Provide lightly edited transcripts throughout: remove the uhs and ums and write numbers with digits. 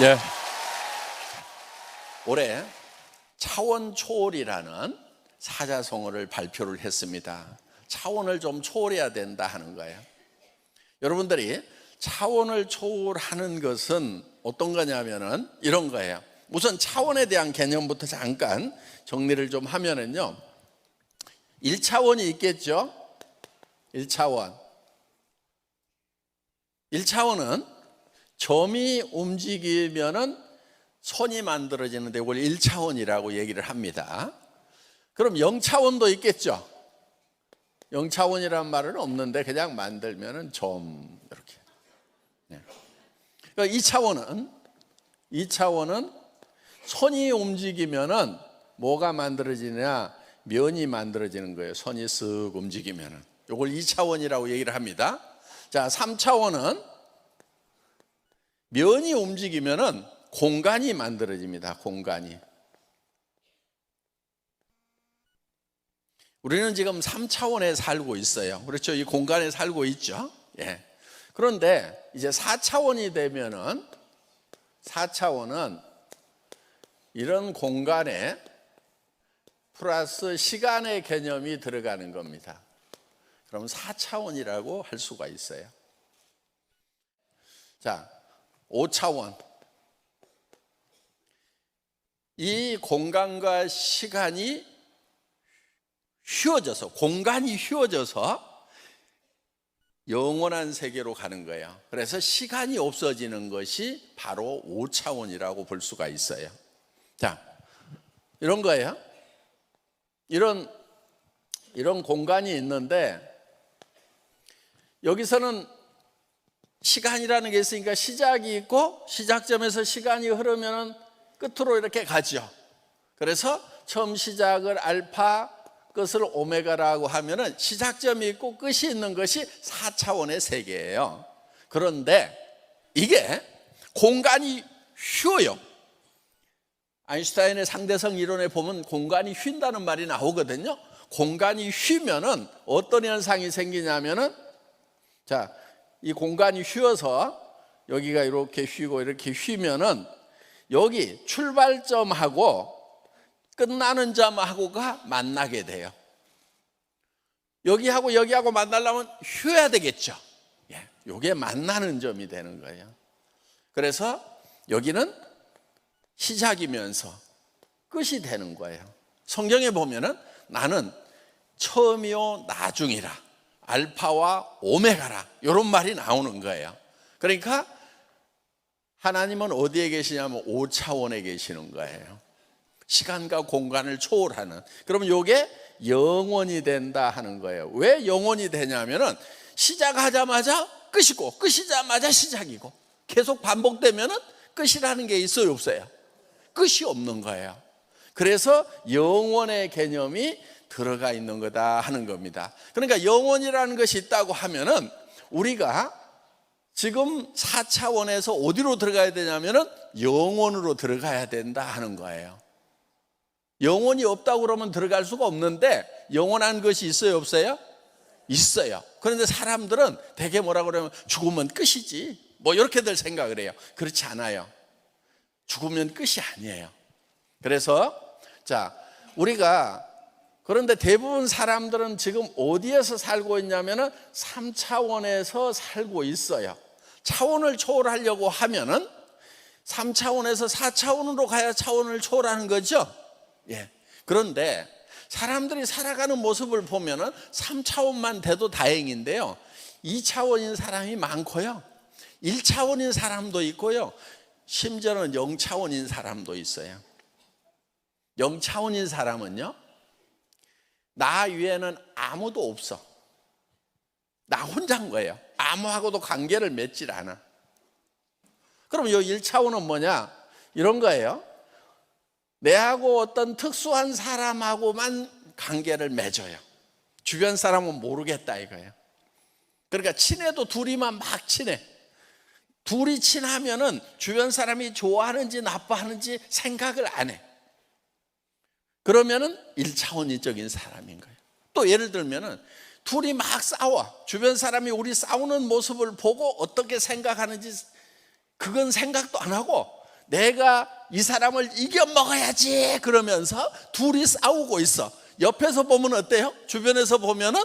예. 올해 차원 초월이라는 사자성어를 발표를 했습니다. 차원을 좀 초월해야 된다 하는 거예요. 여러분들이 차원을 초월하는 것은 어떤 거냐면은 이런 거예요. 우선 차원에 대한 개념부터 잠깐 정리를 좀 하면은요, 1차원이 있겠죠. 1차원은 점이 움직이면은 선이 만들어지는데 이걸 1차원이라고 얘기를 합니다. 그럼 0차원도 있겠죠. 0차원이라는 말은 없는데 그냥 만들면은 점 이렇게. 그러니까 2차원은 선이 움직이면은 뭐가 만들어지냐? 면이 만들어지는 거예요. 선이 쓱 움직이면은. 이걸 2차원이라고 얘기를 합니다. 자, 3차원은 면이 움직이면은 공간이 만들어집니다. 공간이. 우리는 지금 3차원에 살고 있어요. 그렇죠? 이 공간에 살고 있죠. 예. 그런데 이제 4차원이 되면은 4차원은 이런 공간에 플러스 시간의 개념이 들어가는 겁니다. 그럼 4차원이라고 할 수가 있어요. 자, 5차원. 이 공간과 시간이 휘어져서, 공간이 휘어져서 영원한 세계로 가는 거예요. 그래서 시간이 없어지는 것이 바로 5차원이라고 볼 수가 있어요. 자, 이런 거예요. 이런 공간이 있는데 여기서는 시간이라는 게 있으니까 시작이 있고 시작점에서 시간이 흐르면 끝으로 이렇게 가죠. 그래서 처음 시작을 알파, 끝을 오메가라고 하면은 시작점이 있고 끝이 있는 것이 4차원의 세계예요. 그런데 이게 공간이 휘어요. 아인슈타인의 상대성 이론에 보면 공간이 휜다는 말이 나오거든요. 공간이 휘면은 어떤 현상이 생기냐면은, 자, 이 공간이 휘어서 여기가 이렇게 휘고 이렇게 휘면은 여기 출발점하고 끝나는 점하고가 만나게 돼요. 여기하고 여기하고 만나려면 휘어야 되겠죠. 예, 이게 만나는 점이 되는 거예요. 그래서 여기는 시작이면서 끝이 되는 거예요. 성경에 보면은 나는 처음이요 나중이라, 알파와 오메가라, 이런 말이 나오는 거예요. 그러니까 하나님은 어디에 계시냐면 5차원에 계시는 거예요. 시간과 공간을 초월하는. 그러면 이게 영원이 된다 하는 거예요. 왜 영원이 되냐면은 시작하자마자 끝이고 끝이자마자 시작이고 계속 반복되면은 끝이라는 게 있어요, 없어요? 끝이 없는 거예요. 그래서 영원의 개념이 들어가 있는 거다 하는 겁니다. 그러니까 영원이라는 것이 있다고 하면은 우리가 지금 4차원에서 어디로 들어가야 되냐면은 영원으로 들어가야 된다 하는 거예요. 영혼이 없다고 그러면 들어갈 수가 없는데 영원한 것이 있어요, 없어요? 있어요. 그런데 사람들은 대개 뭐라고 그러면 죽으면 끝이지, 뭐 이렇게들 생각을 해요. 그렇지 않아요. 죽으면 끝이 아니에요. 그래서 자, 우리가 그런데 대부분 사람들은 지금 어디에서 살고 있냐면은 3차원에서 살고 있어요. 차원을 초월하려고 하면은 3차원에서 4차원으로 가야 차원을 초월하는 거죠. 예. 그런데 사람들이 살아가는 모습을 보면은 3차원만 돼도 다행인데요, 2차원인 사람이 많고요, 1차원인 사람도 있고요, 심지어는 0차원인 사람도 있어요. 0차원인 사람은요, 나 위에는 아무도 없어. 나 혼자인 거예요. 아무하고도 관계를 맺질 않아. 그럼 이 1차원은 뭐냐? 이런 거예요. 내하고 어떤 특수한 사람하고만 관계를 맺어요. 주변 사람은 모르겠다 이거예요. 그러니까 친해도 둘이만 막 친해. 둘이 친하면은 주변 사람이 좋아하는지 나빠하는지 생각을 안 해. 그러면은 1차원적인 사람인 거예요. 또 예를 들면은 둘이 막 싸워. 주변 사람이 우리 싸우는 모습을 보고 어떻게 생각하는지 그건 생각도 안 하고 내가 이 사람을 이겨 먹어야지 그러면서 둘이 싸우고 있어. 옆에서 보면 어때요? 주변에서 보면은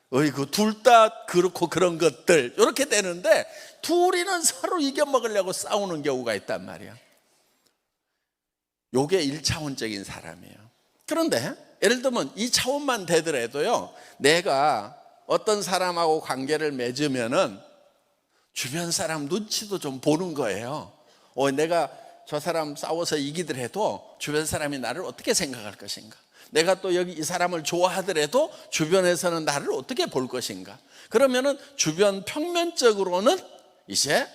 어이구 둘 다 그렇고 그런 것들 이렇게 되는데, 둘이는 서로 이겨 먹으려고 싸우는 경우가 있단 말이야. 요게 1차원적인 사람이에요. 그런데 예를 들면 2차원만 되더라도요, 내가 어떤 사람하고 관계를 맺으면은 주변 사람 눈치도 좀 보는 거예요. 내가 저 사람 싸워서 이기더라도 주변 사람이 나를 어떻게 생각할 것인가, 내가 또 여기 이 사람을 좋아하더라도 주변에서는 나를 어떻게 볼 것인가. 그러면은 주변 평면적으로는 이제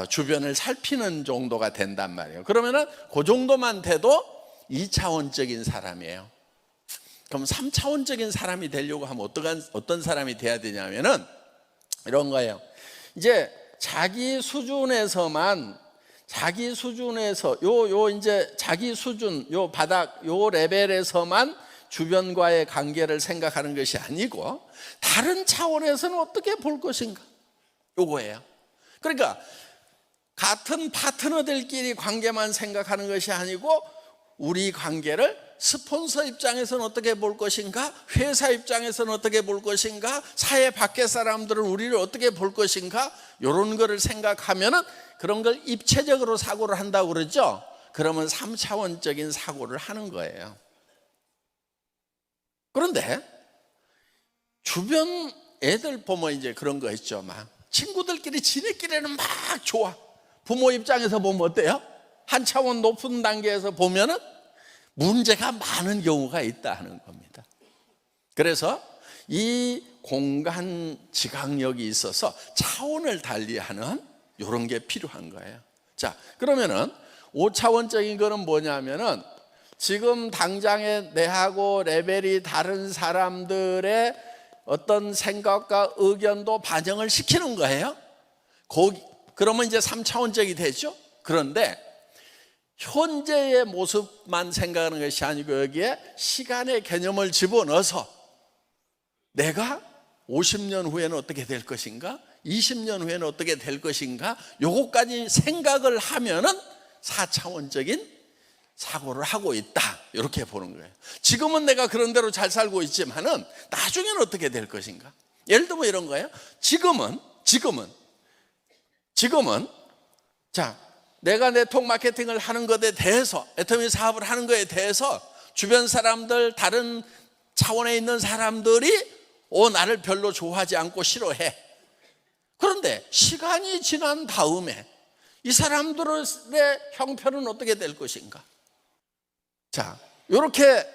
주변을 살피는 정도가 된단 말이에요. 그러면은 그 정도만 돼도 2차원적인 사람이에요. 그럼 3차원적인 사람이 되려고 하면 어떤 사람이 돼야 되냐면은 이런 거예요. 이제 자기 수준에서 이제 자기 수준, 요 바닥, 요 레벨에서만 주변과의 관계를 생각하는 것이 아니고 다른 차원에서는 어떻게 볼 것인가, 요거예요. 그러니까 같은 파트너들끼리 관계만 생각하는 것이 아니고 우리 관계를 스폰서 입장에서는 어떻게 볼 것인가, 회사 입장에서는 어떻게 볼 것인가, 사회 밖의 사람들은 우리를 어떻게 볼 것인가, 이런 거를 생각하면은 그런 걸 입체적으로 사고를 한다고 그러죠. 그러면 3차원적인 사고를 하는 거예요. 그런데 주변 애들 보면 이제 그런 거 있죠. 막 친구들끼리 지네끼리는 막 좋아. 부모 입장에서 보면 어때요? 한 차원 높은 단계에서 보면은 문제가 많은 경우가 있다 하는 겁니다. 그래서 이 공간 지각력이 있어서 차원을 달리하는 이런 게 필요한 거예요. 자, 그러면은 5차원적인 거는 뭐냐면은 지금 당장에 내하고 레벨이 다른 사람들의 어떤 생각과 의견도 반영을 시키는 거예요. 그러면 이제 3차원적이 되죠. 그런데 현재의 모습만 생각하는 것이 아니고 여기에 시간의 개념을 집어넣어서 내가 50년 후에는 어떻게 될 것인가, 20년 후에는 어떻게 될 것인가, 요거까지 생각을 하면은 4차원적인 사고를 하고 있다, 이렇게 보는 거예요. 지금은 내가 그런 대로 잘 살고 있지만은 나중에는 어떻게 될 것인가. 예를 들면 이런 거예요. 지금은 자, 내가 네트워크 마케팅을 하는 것에 대해서, 애터미 사업을 하는 것에 대해서 주변 사람들, 다른 차원에 있는 사람들이 나를 별로 좋아하지 않고 싫어해. 그런데 시간이 지난 다음에 이 사람들의 형편은 어떻게 될 것인가. 자, 이렇게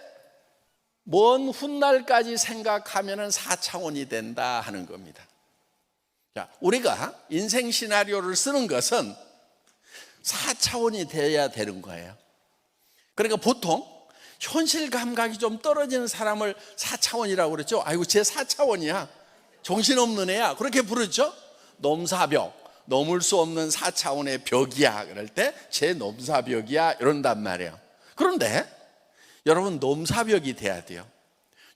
먼 훗날까지 생각하면 4차원이 된다 하는 겁니다. 자, 우리가 인생 시나리오를 쓰는 것은 4차원이 돼야 되는 거예요. 그러니까 보통 현실 감각이 좀 떨어지는 사람을 4차원이라고 그랬죠. 아이고 쟤 4차원이야, 정신없는 애야, 그렇게 부르죠. 넘사벽, 넘을 수 없는 4차원의 벽이야, 그럴 때 쟤 넘사벽이야 이런단 말이에요. 그런데 여러분, 넘사벽이 돼야 돼요.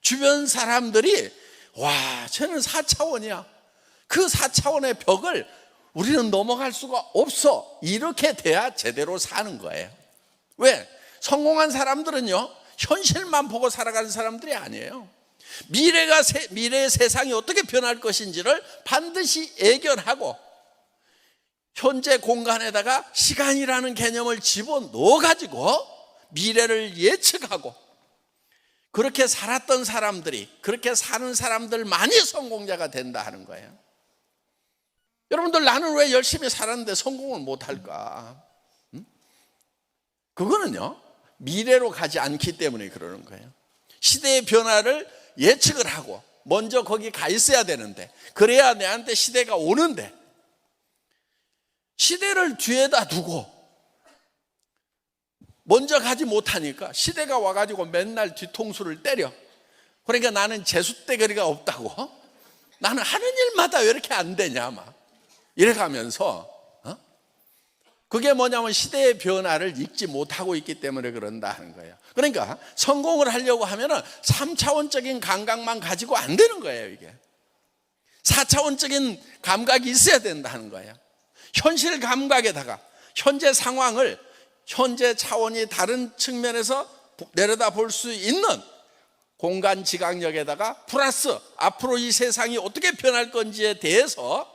주변 사람들이 와, 쟤는 4차원이야, 그 4차원의 벽을 우리는 넘어갈 수가 없어, 이렇게 돼야 제대로 사는 거예요. 왜? 성공한 사람들은요, 현실만 보고 살아가는 사람들이 아니에요. 미래의 세상이 어떻게 변할 것인지를 반드시 예견하고 현재 공간에다가 시간이라는 개념을 집어넣어가지고 미래를 예측하고 그렇게 살았던 사람들이, 그렇게 사는 사람들만이 성공자가 된다 하는 거예요. 여러분들, 나는 왜 열심히 살았는데 성공을 못할까? 그거는요, 미래로 가지 않기 때문에 그러는 거예요. 시대의 변화를 예측을 하고 먼저 거기 가 있어야 되는데, 그래야 내한테 시대가 오는데 시대를 뒤에다 두고 먼저 가지 못하니까 시대가 와가지고 맨날 뒤통수를 때려. 그러니까 나는 재수대거리가 없다고, 나는 하는 일마다 왜 이렇게 안 되냐 막 이래가면서, 그게 뭐냐면 시대의 변화를 읽지 못하고 있기 때문에 그런다 하는 거예요. 그러니까 성공을 하려고 하면은 3차원적인 감각만 가지고 안 되는 거예요. 이게 4차원적인 감각이 있어야 된다는 거예요. 현실 감각에다가 현재 상황을 현재 차원이 다른 측면에서 내려다 볼 수 있는 공간 지각력에다가 플러스 앞으로 이 세상이 어떻게 변할 건지에 대해서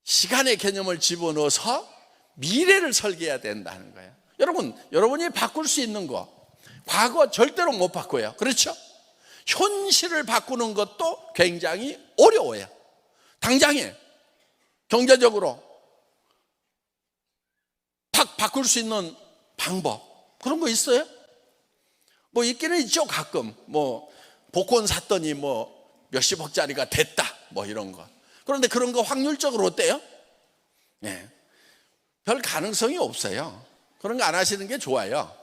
시간의 개념을 집어넣어서 미래를 설계해야 된다는 거예요. 여러분이 바꿀 수 있는 거 과거 절대로 못 바꿔요. 그렇죠? 현실을 바꾸는 것도 굉장히 어려워요. 당장에 경제적으로 바꿀 수 있는 방법 그런 거 있어요? 뭐 있기는 있죠. 가끔 뭐 복권 샀더니 뭐 몇십억짜리가 됐다 뭐 이런 거. 그런데 그런 거 확률적으로 어때요? 네. 별 가능성이 없어요. 그런 거 안 하시는 게 좋아요.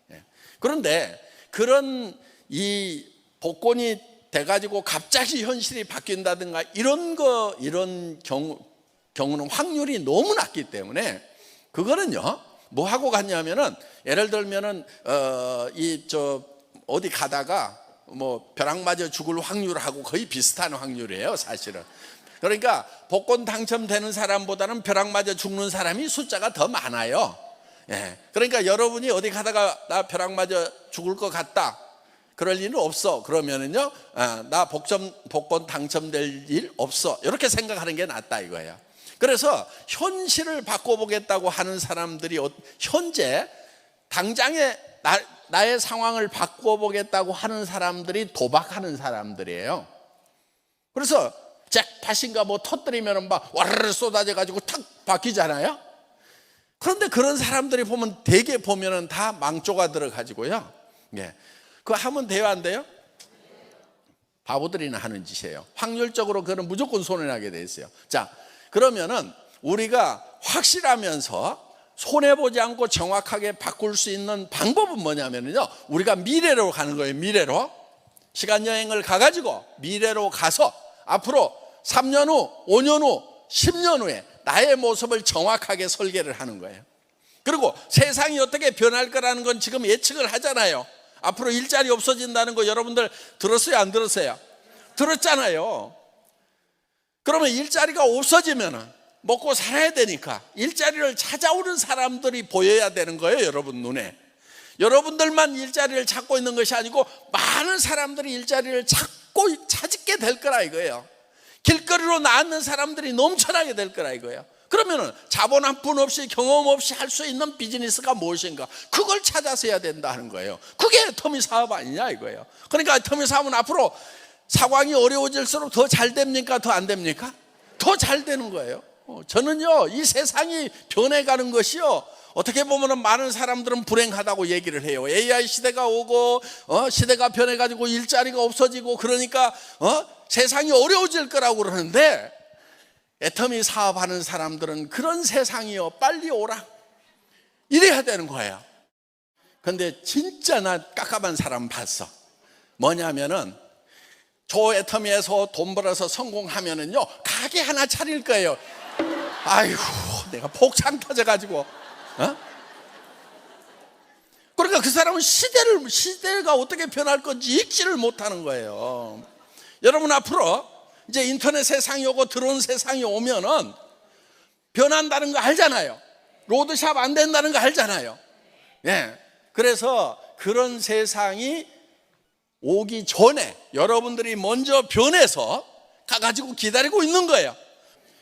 네. 그런데 그런 이 복권이 돼가지고 갑자기 현실이 바뀐다든가 이런 경우는 확률이 너무 낮기 때문에 그거는요 뭐 하고 갔냐면은 예를 들면은 어디 가다가 뭐 벼락 맞아 죽을 확률하고 거의 비슷한 확률이에요 사실은. 그러니까 복권 당첨되는 사람보다는 벼락 맞아 죽는 사람이 숫자가 더 많아요. 예. 그러니까 여러분이 어디 가다가 나 벼락 맞아 죽을 것 같다 그럴 일은 없어 그러면은요 나 복권 당첨될 일 없어 이렇게 생각하는 게 낫다 이거예요. 그래서 현실을 바꿔보겠다고 하는 사람들이 현재 당장에 나의 상황을 바꿔보겠다고 하는 사람들이 도박하는 사람들이에요. 그래서 잭팟인가 뭐 터뜨리면 막 와르르 쏟아져 가지고 탁 바뀌잖아요. 그런데 그런 사람들이 보면 대개 보면은 다 망조가 들어가지고요. 예. 그거 하면 돼요, 안 돼요? 바보들이나 하는 짓이에요. 확률적으로 그거는 무조건 손해나게 돼 있어요. 자, 그러면은 우리가 확실하면서 손해보지 않고 정확하게 바꿀 수 있는 방법은 뭐냐면요 우리가 미래로 가는 거예요. 미래로 시간여행을 가가지고 미래로 가서 앞으로 3년 후, 5년 후, 10년 후에 나의 모습을 정확하게 설계를 하는 거예요. 그리고 세상이 어떻게 변할 거라는 건 지금 예측을 하잖아요. 앞으로 일자리 없어진다는 거 여러분들 들었어요, 안 들었어요? 들었잖아요. 그러면 일자리가 없어지면 먹고 살아야 되니까 일자리를 찾아오는 사람들이 보여야 되는 거예요. 여러분 눈에 여러분들만 일자리를 찾고 있는 것이 아니고 많은 사람들이 일자리를 찾게 될 거라 이거예요. 길거리로 나앉는 사람들이 넘쳐나게 될 거라 이거예요. 그러면은 자본 한 푼 없이 경험 없이 할 수 있는 비즈니스가 무엇인가 그걸 찾아서 해야 된다 하는 거예요. 그게 터미 사업 아니냐 이거예요. 그러니까 터미 사업은 앞으로 상황이 어려워질수록 더 잘 됩니까? 더 안 됩니까? 더 잘 되는 거예요. 저는요 이 세상이 변해가는 것이요 어떻게 보면 많은 사람들은 불행하다고 얘기를 해요. AI 시대가 오고 시대가 변해가지고 일자리가 없어지고 그러니까 세상이 어려워질 거라고 그러는데 애터미 사업하는 사람들은 그런 세상이요 빨리 오라 이래야 되는 거예요. 근데 진짜 나 깝깝한 사람 봤어. 뭐냐면은 저 애터미에서 돈 벌어서 성공하면은요 가게 하나 차릴 거예요. 아이고 내가 폭창 터져가지고 그러니까 그 사람은 시대가 어떻게 변할 건지 읽지를 못하는 거예요. 여러분 앞으로 이제 인터넷 세상이 오고 드론 세상이 오면은 변한다는 거 알잖아요. 로드샵 안 된다는 거 알잖아요. 예. 그래서 그런 세상이 오기 전에 여러분들이 먼저 변해서 가가지고 기다리고 있는 거예요.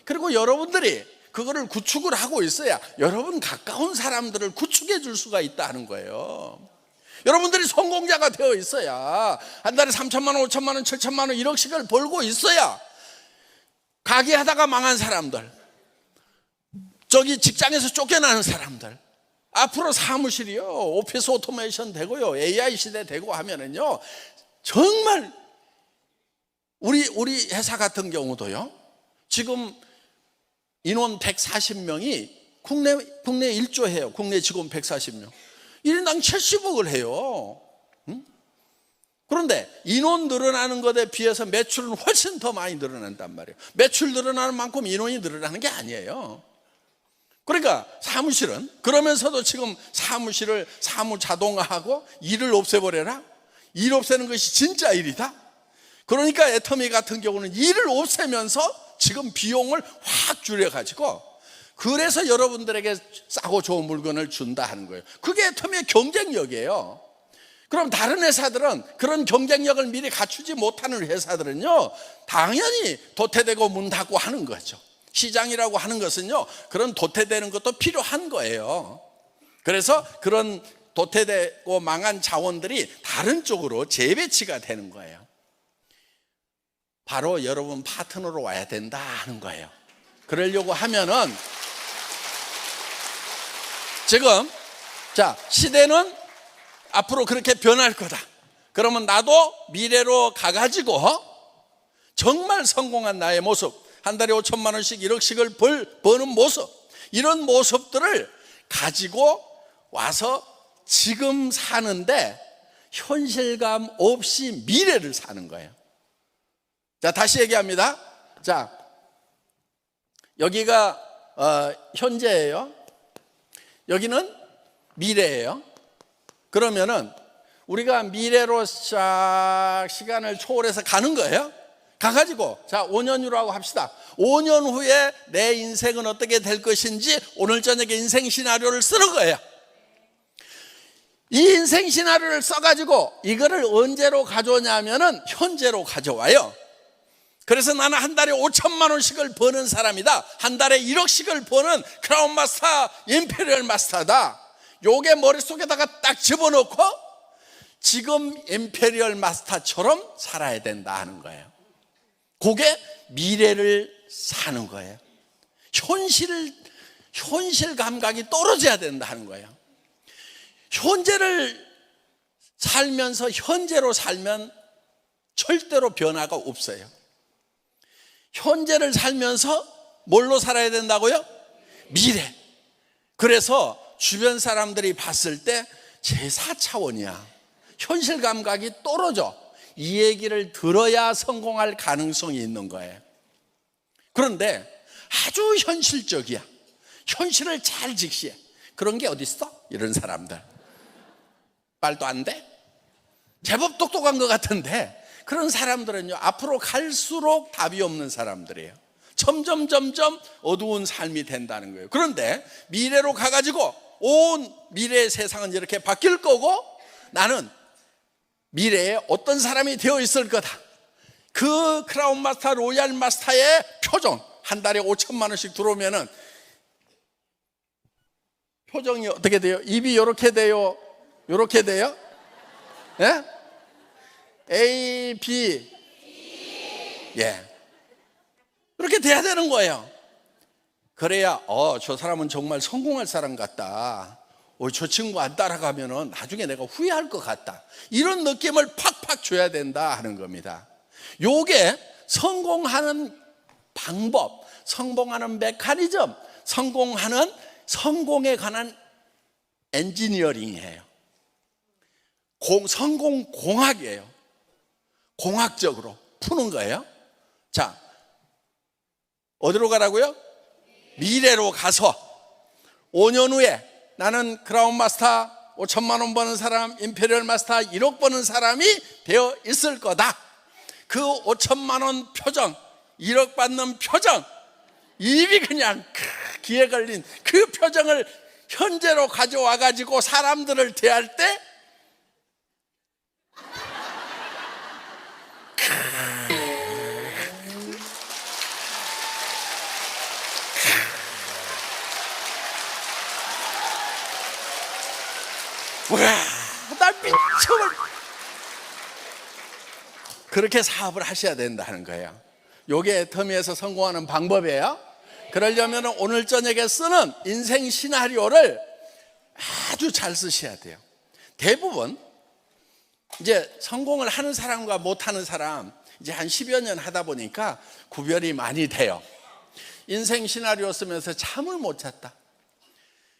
그리고 여러분들이 그거를 구축을 하고 있어야 여러분 가까운 사람들을 구축해 줄 수가 있다는 거예요. 여러분들이 성공자가 되어 있어야 한 달에 3천만 원, 5천만 원, 7천만 원, 1억씩을 벌고 있어야 가게 하다가 망한 사람들, 저기 직장에서 쫓겨나는 사람들, 앞으로 사무실이요 오피스 오토메이션 되고요 AI 시대 되고 하면은요 정말 우리 회사 같은 경우도요 지금 인원 140명이 국내 1조해요. 국내 직원 140명 1인당 70억을 해요. 그런데 인원 늘어나는 것에 비해서 매출은 훨씬 더 많이 늘어난단 말이에요. 매출 늘어나는 만큼 인원이 늘어나는 게 아니에요. 그러니까 사무실은 그러면서도 지금 사무실을 사무 자동화하고 일을 없애버려라. 일 없애는 것이 진짜 일이다. 그러니까 애터미 같은 경우는 일을 없애면서 지금 비용을 확 줄여가지고 그래서 여러분들에게 싸고 좋은 물건을 준다 하는 거예요. 그게 틈의 경쟁력이에요. 그럼 다른 회사들은, 그런 경쟁력을 미리 갖추지 못하는 회사들은요, 당연히 도태되고 문 닫고 하는 거죠. 시장이라고 하는 것은요, 그런 도태되는 것도 필요한 거예요. 그래서 그런 도태되고 망한 자원들이 다른 쪽으로 재배치가 되는 거예요. 바로 여러분 파트너로 와야 된다 하는 거예요. 그러려고 하면은 지금 시대는 앞으로 그렇게 변할 거다. 그러면 나도 미래로 가가지고 정말 성공한 나의 모습, 한 달에 5천만 원씩 1억씩을 버는 모습, 이런 모습들을 가지고 와서 지금 사는데 현실감 없이 미래를 사는 거예요. 자, 다시 얘기합니다. 자, 여기가 현재예요. 여기는 미래예요. 그러면은 우리가 미래로 쫙 시간을 초월해서 가는 거예요. 가가지고 5년 후라고 합시다. 5년 후에 내 인생은 어떻게 될 것인지 오늘 저녁에 인생 시나리오를 쓰는 거예요. 이 인생 시나리오를 써가지고 이거를 언제로 가져오냐면은 현재로 가져와요. 그래서 나는 한 달에 5천만 원씩을 버는 사람이다. 한 달에 1억씩을 버는 크라운 마스터, 임페리얼 마스터다. 요게 머릿속에다가 딱 집어넣고 지금 임페리얼 마스터처럼 살아야 된다 하는 거예요. 그게 미래를 사는 거예요. 현실 감각이 떨어져야 된다 하는 거예요. 현재를 살면서 현재로 살면 절대로 변화가 없어요. 현재를 살면서 뭘로 살아야 된다고요? 미래. 그래서 주변 사람들이 봤을 때 제4차원이야. 현실 감각이 떨어져. 이 얘기를 들어야 성공할 가능성이 있는 거예요. 그런데 아주 현실적이야. 현실을 잘 직시해. 그런 게 어디 있어? 이런 사람들. 말도 안 돼? 제법 똑똑한 것 같은데 그런 사람들은요, 앞으로 갈수록 답이 없는 사람들이에요. 점점 어두운 삶이 된다는 거예요. 그런데 미래로 가가지고 온 미래의 세상은 이렇게 바뀔 거고 나는 미래에 어떤 사람이 되어 있을 거다. 그 크라운 마스터, 로얄 마스터의 표정, 한 달에 5천만 원씩 들어오면은 표정이 어떻게 돼요? 입이 요렇게 돼요? 요렇게 돼요? 예? A, B. 예. 그렇게 돼야 되는 거예요. 그래야 저 사람은 정말 성공할 사람 같다. 저 친구 안 따라가면은 나중에 내가 후회할 것 같다. 이런 느낌을 팍팍 줘야 된다 하는 겁니다. 요게 성공하는 방법, 성공하는 메커니즘, 성공에 관한 엔지니어링이에요. 성공 공학이에요. 공학적으로 푸는 거예요. 자, 어디로 가라고요? 미래로 가서 5년 후에 나는 크라운 마스터 5천만 원 버는 사람, 임페리얼 마스터 1억 버는 사람이 되어 있을 거다. 그 5천만 원 표정, 1억 받는 표정, 입이 그냥 귀에 걸린 그 표정을 현재로 가져와 가지고 사람들을 대할 때 와, 나 미쳐버려. 그렇게 사업을 하셔야 된다는 거예요. 요게 애터미에서 성공하는 방법이에요. 그러려면 오늘 저녁에 쓰는 인생 시나리오를 아주 잘 쓰셔야 돼요. 대부분 이제 성공을 하는 사람과 못하는 사람 이제 한 10여 년 하다 보니까 구별이 많이 돼요. 인생 시나리오 쓰면서 잠을 못 잤다.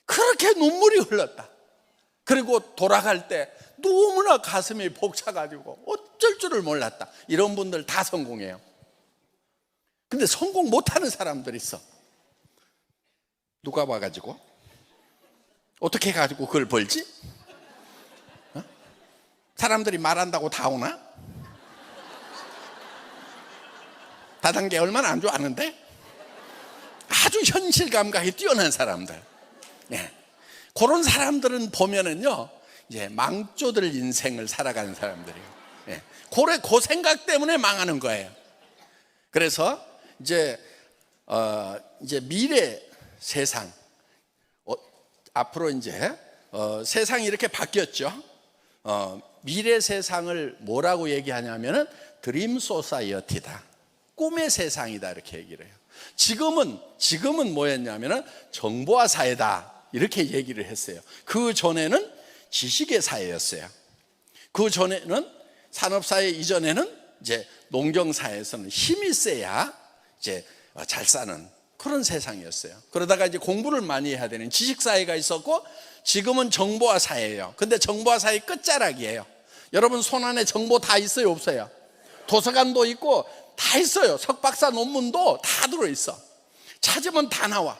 그렇게 눈물이 흘렀다. 그리고 돌아갈 때 너무나 가슴이 벅차가지고 어쩔 줄을 몰랐다. 이런 분들 다 성공해요. 근데 성공 못하는 사람들 있어. 누가 와가지고 어떻게 해가지고 그걸 벌지? 사람들이 말한다고 다 오나? 다단계 얼마나 안 좋아하는데? 아주 현실 감각이 뛰어난 사람들. 네. 그런 사람들은 보면은요, 이제 망조들 인생을 살아가는 사람들이에요. 네. 그 생각 때문에 망하는 거예요. 그래서 이제 미래 세상, 앞으로 이제 세상이 이렇게 바뀌었죠. 미래 세상을 뭐라고 얘기하냐면은 드림 소사이어티다, 꿈의 세상이다, 이렇게 얘기를 해요. 지금은 뭐였냐면은 정보화 사회다, 이렇게 얘기를 했어요. 그 전에는 지식의 사회였어요. 그 전에는 산업사회 이전에는 이제 농경사회에서는 힘이 세야 이제 잘 사는 그런 세상이었어요. 그러다가 이제 공부를 많이 해야 되는 지식사회가 있었고, 지금은 정보화 사회예요. 근데 정보화 사회 끝자락이에요. 여러분 손 안에 정보 다 있어요, 없어요? 도서관도 있고 다 있어요. 석박사 논문도 다 들어있어. 찾으면 다 나와.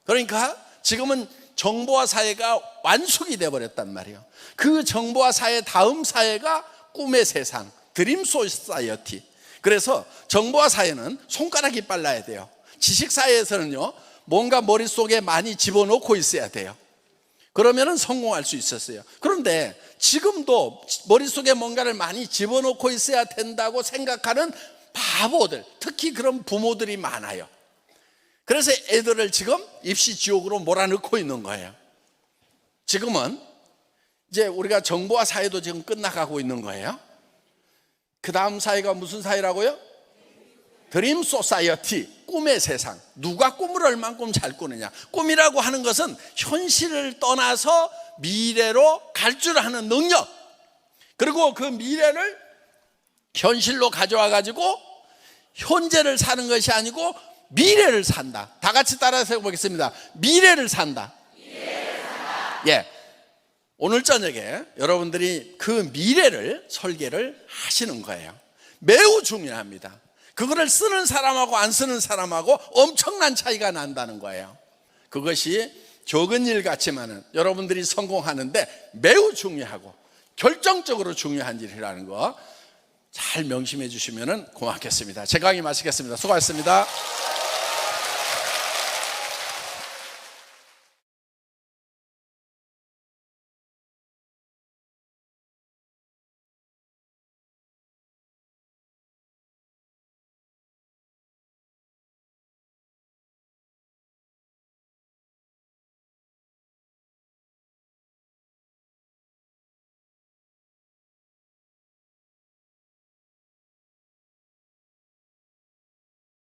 그러니까 지금은 정보화 사회가 완숙이 돼버렸단 말이에요. 그 정보화 사회 다음 사회가 꿈의 세상, 드림 소사이어티. 그래서 정보화 사회는 손가락이 빨라야 돼요. 지식 사회에서는요, 뭔가 머릿속에 많이 집어넣고 있어야 돼요. 그러면은 성공할 수 있었어요. 그런데 지금도 머릿속에 뭔가를 많이 집어넣고 있어야 된다고 생각하는 바보들, 특히 그런 부모들이 많아요. 그래서 애들을 지금 입시 지옥으로 몰아넣고 있는 거예요. 지금은 이제 우리가 정보화 사회도 지금 끝나가고 있는 거예요. 그 다음 사회가 무슨 사회라고요? 드림 소사이어티, 꿈의 세상. 누가 꿈을 얼만큼 잘 꾸느냐. 꿈이라고 하는 것은 현실을 떠나서 미래로 갈 줄 아는 능력, 그리고 그 미래를 현실로 가져와 가지고 현재를 사는 것이 아니고 미래를 산다. 다 같이 따라서 해보겠습니다. 미래를 산다. 예, 오늘 저녁에 여러분들이 그 미래를 설계를 하시는 거예요. 매우 중요합니다. 그거를 쓰는 사람하고 안 쓰는 사람하고 엄청난 차이가 난다는 거예요. 그것이 적은 일 같지만은 여러분들이 성공하는데 매우 중요하고 결정적으로 중요한 일이라는 거 잘 명심해 주시면 고맙겠습니다. 제 강의 마치겠습니다. 수고하셨습니다.